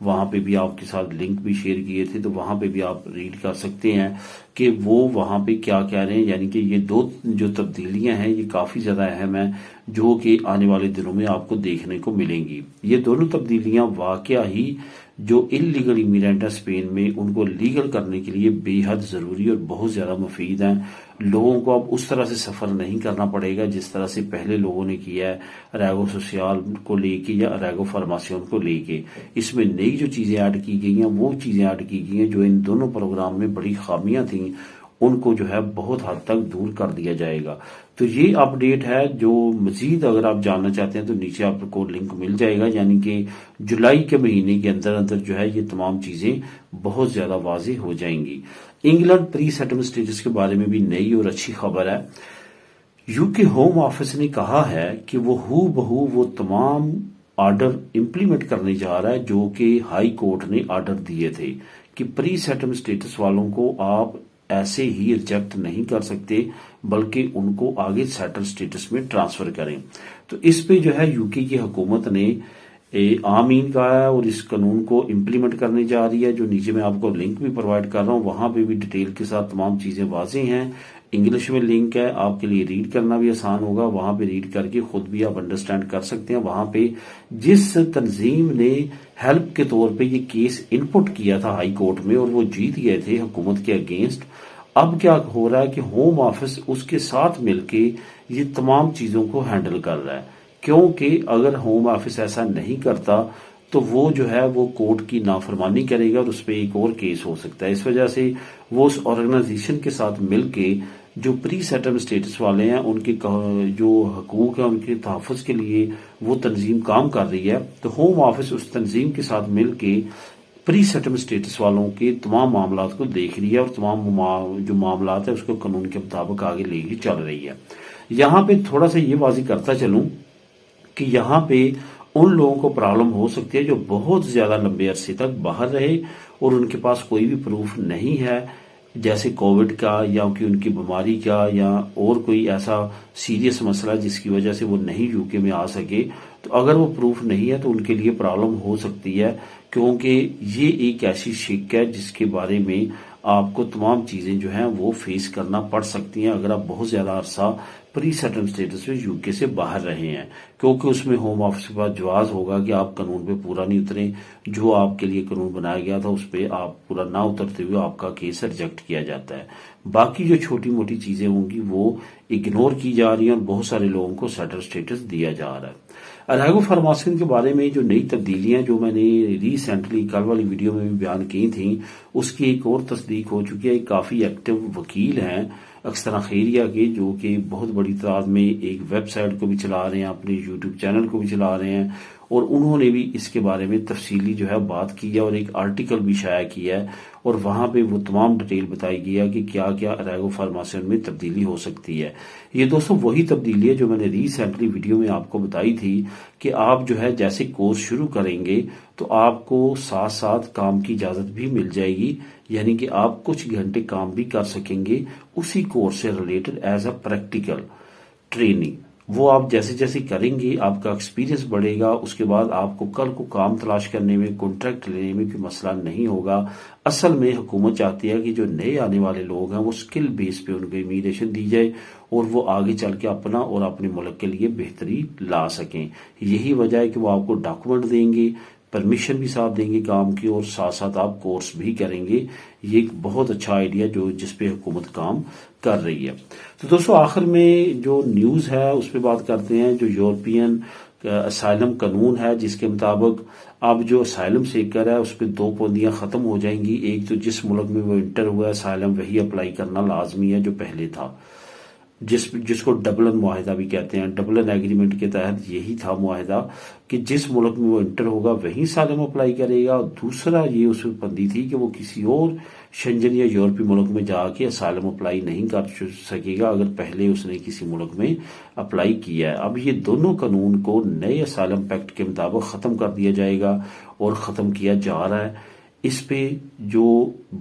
وہاں پہ بھی آپ کے ساتھ لنک بھی شیئر کیے تھے، تو وہاں پہ بھی آپ ریڈ کر سکتے ہیں کہ وہ وہاں پہ کیا کہہ رہے ہیں۔ یعنی کہ یہ دو جو تبدیلیاں ہیں یہ کافی زیادہ اہم ہیں، جو کہ آنے والے دنوں میں آپ کو دیکھنے کو ملیں گی۔ یہ دونوں تبدیلیاں واقعہ ہی جو انلیگل امیگرینٹ ہیں اسپین میں، ان کو لیگل کرنے کے لیے بے حد ضروری اور بہت زیادہ مفید ہیں۔ لوگوں کو اب اس طرح سے سفر نہیں کرنا پڑے گا جس طرح سے پہلے لوگوں نے کیا ہے ریگو سوسیال کو لے کے یا ریگو فارماسیون کو لے کے۔ اس میں نئی جو چیزیں ایڈ کی گئی ہیں وہ چیزیں ایڈ کی گئی ہیں جو ان دونوں پروگرام میں بڑی خامیاں تھیں، ان کو جو ہے بہت حد تک دور کر دیا جائے گا۔ تو یہ اپ ڈیٹ ہے، جو مزید اگر آپ جاننا چاہتے ہیں تو نیچے آپ کو لنک مل جائے گا۔ یعنی کہ جولائی کے مہینے کے اندر اندر جو ہے یہ تمام چیزیں بہت زیادہ واضح ہو جائیں گی۔ انگلینڈ پری سیٹلمنٹ اسٹیٹس کے بارے میں بھی نئی اور اچھی خبر ہے۔ یو کے ہوم آفس نے کہا ہے کہ وہ ہو بہو وہ تمام آرڈر امپلیمنٹ کرنے جا رہا ہے جو کہ ہائی کورٹ نے آرڈر دیے تھے کہ پری سیٹلمنٹ اسٹیٹس والوں کو آپ ایسے ہی ریجیکٹ نہیں کر سکتے بلکہ ان کو آگے سیٹل اسٹیٹس میں ٹرانسفر کریں۔ تو اس پہ جو ہے یو کے کی حکومت نے آمین کہا ہے اور اس قانون کو امپلیمنٹ کرنے جا رہی ہے، جو نیچے میں آپ کو لنک بھی پرووائڈ کر رہا ہوں، وہاں پہ بھی ڈیٹیل کے ساتھ تمام چیزیں واضح ہیں۔ انگلش میں لنک ہے، آپ کے لیے ریڈ کرنا بھی آسان ہوگا، وہاں پہ ریڈ کر کے خود بھی آپ انڈرسٹینڈ کر سکتے ہیں۔ وہاں پہ جس تنظیم نے ہیلپ کے طور پہ یہ کیس انپٹ کیا تھا ہائی کورٹ میں اور وہ جیت گئے تھے حکومت کے اگینسٹ، اب کیا ہو رہا ہے کہ ہوم آفس اس کے ساتھ مل کے یہ تمام چیزوں کو ہینڈل کر رہا ہے، کیونکہ اگر ہوم آفس ایسا نہیں کرتا تو وہ جو ہے وہ کورٹ کی نافرمانی کرے گا اور اس پہ ایک اور کیس ہو سکتا ہے۔ اس وجہ سے وہ اس آرگنائزیشن کے ساتھ مل کے جو پری سیٹلمنٹ اسٹیٹس والے ہیں ان کے جو حقوق ہیں ان کے تحفظ کے لیے وہ تنظیم کام کر رہی ہے، تو ہوم آفس اس تنظیم کے ساتھ مل کے پری سیٹلمنٹ اسٹیٹس والوں کے تمام معاملات کو دیکھ رہی ہے اور تمام جو معاملات ہیں اس کو قانون کے مطابق آگے لے کے چل رہی ہے۔ یہاں پہ تھوڑا سا یہ واضح کرتا چلوں کہ یہاں پہ ان لوگوں کو پرابلم ہو سکتی ہے جو بہت زیادہ لمبے عرصے تک باہر رہے اور ان کے پاس کوئی بھی پروف نہیں ہے، جیسے کووڈ کا یا کہ ان کی بیماری کا یا اور کوئی ایسا سیریس مسئلہ جس کی وجہ سے وہ نہیں یو کے میں آ سکے۔ تو اگر وہ پروف نہیں ہے تو ان کے لیے پرابلم ہو سکتی ہے، کیونکہ یہ ایک ایسی شک ہے جس کے بارے میں آپ کو تمام چیزیں جو ہیں وہ فیس کرنا پڑ سکتی ہیں اگر آپ بہت زیادہ عرصہ پری سیٹلمنٹ اسٹیٹس میں یو کے سے باہر رہے ہیں، کیونکہ اس میں ہوم آفس کے پاس جواز ہوگا کہ آپ قانون پہ پورا نہیں اتریں، جو آپ کے لیے قانون بنایا گیا تھا اس پہ آپ پورا نہ اترتے ہوئے آپ کا کیس ریجیکٹ کیا جاتا ہے۔ باقی جو چھوٹی موٹی چیزیں ہوں گی وہ اگنور کی جا رہی ہیں اور بہت سارے لوگوں کو سیٹل اسٹیٹس دیا جا رہا ہے۔ ریگو فارماسیون کے بارے میں جو نئی تبدیلیاں جو میں نے ریسنٹلی کل والی ویڈیو میں بھی بیان کی تھیں، اس کی ایک اور تصدیق ہو چکی ہے۔ کافی ایکٹیو وکیل ہیں اکثر خیریہ کے، جو کہ بہت بڑی تعداد میں ایک ویب سائٹ کو بھی چلا رہے ہیں، اپنے یوٹیوب چینل کو بھی چلا رہے ہیں، اور انہوں نے بھی اس کے بارے میں تفصیلی جو ہے بات کی ہے اور ایک آرٹیکل بھی شائع کیا ہے اور وہاں پہ وہ تمام ڈیٹیل بتائی گئی ہے کہ کیا کیا ریگو فارماسیون میں تبدیلی ہو سکتی ہے۔ یہ دوستو وہی تبدیلی ہے جو میں نے ریسنٹلی ویڈیو میں آپ کو بتائی تھی کہ آپ جو ہے جیسے کورس شروع کریں گے تو آپ کو ساتھ ساتھ کام کی اجازت بھی مل جائے گی، یعنی کہ آپ کچھ گھنٹے کام بھی کر سکیں گے اسی کورس سے related as a practical training. وہ آپ جیسے جیسے کریں گے آپ کا ایکسپیرینس بڑھے گا، اس کے بعد آپ کو کل کو کام تلاش کرنے میں کانٹریکٹ لینے میں کوئی مسئلہ نہیں ہوگا۔ اصل میں حکومت چاہتی ہے کہ جو نئے آنے والے لوگ ہیں وہ اسکل بیس پہ ان کو امیگریشن دی جائے اور وہ آگے چل کے اپنا اور اپنے ملک کے لیے بہتری لا سکیں۔ یہی وجہ ہے کہ وہ آپ کو ڈاکومنٹ دیں گے، پرمیشن بھی ساتھ دیں گے کام کی، اور ساتھ ساتھ آپ کورس بھی کریں گے۔ یہ ایک بہت اچھا آئیڈیا جس پہ حکومت کام کر رہی ہے۔ تو دوستو آخر میں جو نیوز ہے اس پہ بات کرتے ہیں۔ جو یورپین اسائلم قانون ہے جس کے مطابق اب جو اسائلم سیکر ہے اس پہ 2 پابندیاں ختم ہو جائیں گی۔ ایک تو جس ملک میں وہ انٹر ہوا ہے اسائلم وہی اپلائی کرنا لازمی ہے جو پہلے تھا، جس کو ڈبلن معاہدہ بھی کہتے ہیں۔ ڈبلن ایگریمنٹ کے تحت یہی تھا معاہدہ کہ جس ملک میں وہ انٹر ہوگا وہی اسائلم اپلائی کرے گا۔ اور دوسرا یہ اس میں بندی تھی کہ وہ کسی اور شنجن یا یورپی ملک میں جا کے اسائلم اپلائی نہیں کر سکے گا اگر پہلے اس نے کسی ملک میں اپلائی کیا ہے۔ اب یہ دونوں قانون کو نئے اسائلم پیکٹ کے مطابق ختم کر دیا جائے گا اور ختم کیا جا رہا ہے۔ اس پہ جو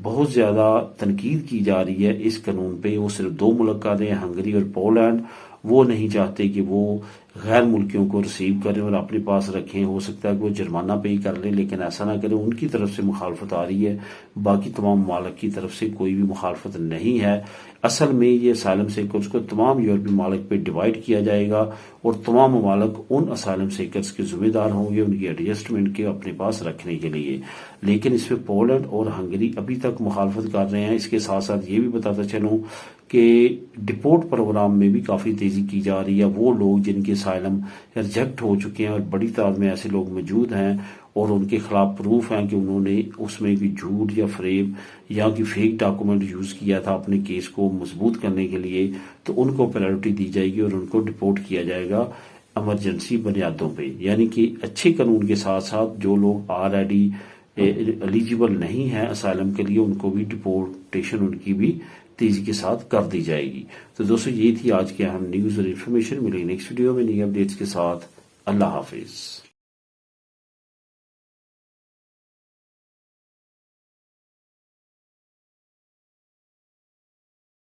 بہت زیادہ تنقید کی جا رہی ہے اس قانون پہ، وہ صرف 2 ملک کا دیں، ہنگری اور پولینڈ، وہ نہیں چاہتے کہ وہ غیر ملکیوں کو ریسیو کریں اور اپنے پاس رکھیں. ہو سکتا ہے کہ وہ جرمانہ پے کر لیں لیکن ایسا نہ کریں. ان کی طرف سے مخالفت آ رہی ہے, باقی تمام ممالک کی طرف سے کوئی بھی مخالفت نہیں ہے. اصل میں یہ اسائلم سیکرز کو تمام یورپی ممالک پہ ڈیوائیڈ کیا جائے گا اور تمام ممالک ان اسائلم سیکرز کے ذمہ دار ہوں گے ان کی ایڈجسٹمنٹ کے اپنے پاس رکھنے کے لیے. لیکن اس میں پولینڈ اور ہنگری ابھی تک مخالفت کر رہے ہیں. اس کے ساتھ ساتھ یہ بھی بتاتا چلوں کہ ڈپورٹ پروگرام میں بھی کافی تیزی کی جا رہی ہے. وہ لوگ جن کے اسائلم ریجیکٹ ہو چکے ہیں اور بڑی تعداد میں ایسے لوگ موجود ہیں اور ان کے خلاف پروف ہیں کہ انہوں نے اس میں بھی جھوٹ یا فریب یا کہ فیک ڈاکومنٹ یوز کیا تھا اپنے کیس کو مضبوط کرنے کے لیے, تو ان کو پرائیورٹی دی جائے گی اور ان کو ڈپورٹ کیا جائے گا ایمرجنسی بنیادوں پہ. یعنی کہ اچھے قانون کے ساتھ ساتھ جو لوگ آلریڈی ایلیجیبل نہیں ہیں اسائلم کے لیے ان کو بھی ڈپورٹیشن ان کی بھی تیزی کے ساتھ کر دی جائے گی. تو دوستو یہ تھی آج کی اہم نیوز اور انفارمیشن. ملیں نیکسٹ ویڈیو میں نئی اپڈیٹس کے ساتھ. اللہ حافظ.